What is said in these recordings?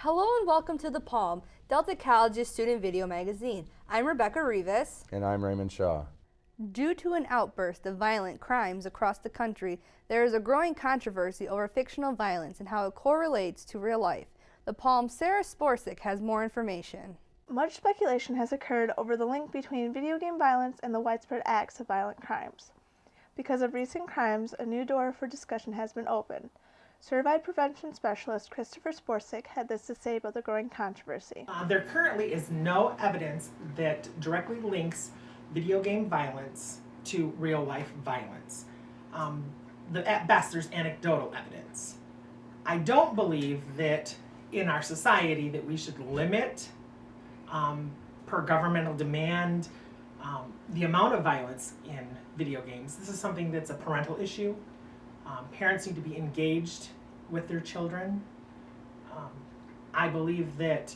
Hello and welcome to The Palm, Delta College's student video magazine. I'm Rebecca Rivas. And I'm Raymond Shaw. Due to an outburst of violent crimes across the country, there is a growing controversy over fictional violence and how it correlates to real life. The Palm's Sarah Sporsic has more information. Much speculation has occurred over the link between video game violence and the widespread acts of violent crimes. Because of recent crimes, a new door for discussion has been opened. Certified prevention specialist Christopher Sporsic had this to say about the growing controversy. There currently is no evidence that directly links video game violence to real life violence. At best, there's anecdotal evidence. I don't believe that in our society that we should limit, per governmental demand, the amount of violence in video games. This is something that's a parental issue. Parents need to be engaged with their children. I believe that,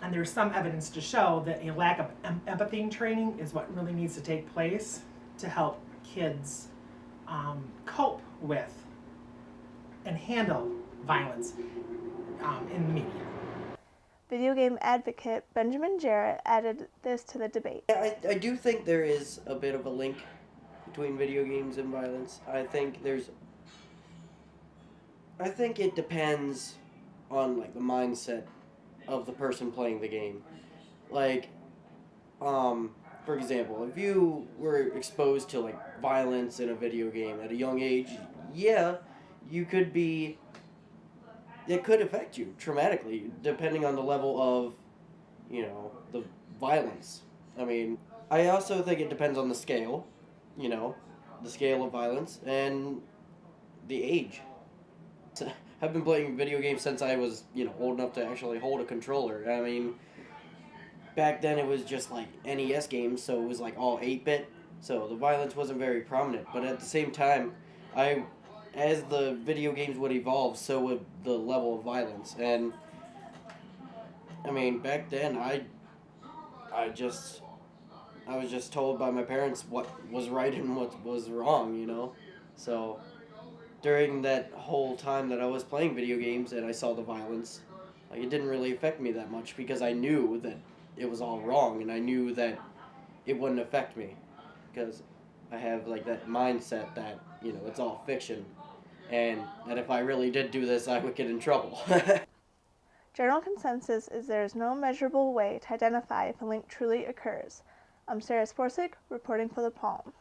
and there's some evidence to show that a lack of empathy and training is what really needs to take place to help kids cope with and handle violence in the media. Video game advocate Benjamin Jarrett added this to the debate. I do think there is a bit of a link between video games and violence. I think it depends on like the mindset of the person playing the game. Like, for example, if you were exposed to like violence in a video game at a young age, yeah, it could affect you traumatically, depending on the level of, the violence. I mean, I also think it depends on the scale, the scale of violence and the age. I've been playing video games since I was, old enough to actually hold a controller. I mean, back then it was just like NES games, so it was like all 8-bit, so the violence wasn't very prominent. But at the same time, as the video games would evolve, so would the level of violence. And I mean, back then I was just told by my parents what was right and what was wrong, So during that whole time that I was playing video games and I saw the violence, like, it didn't really affect me that much because I knew that it was all wrong and I knew that it wouldn't affect me because I have like that mindset that, it's all fiction and that if I really did do this, I would get in trouble. General consensus is there is no measurable way to identify if a link truly occurs. I'm Sarah Sporsic, reporting for The Palm.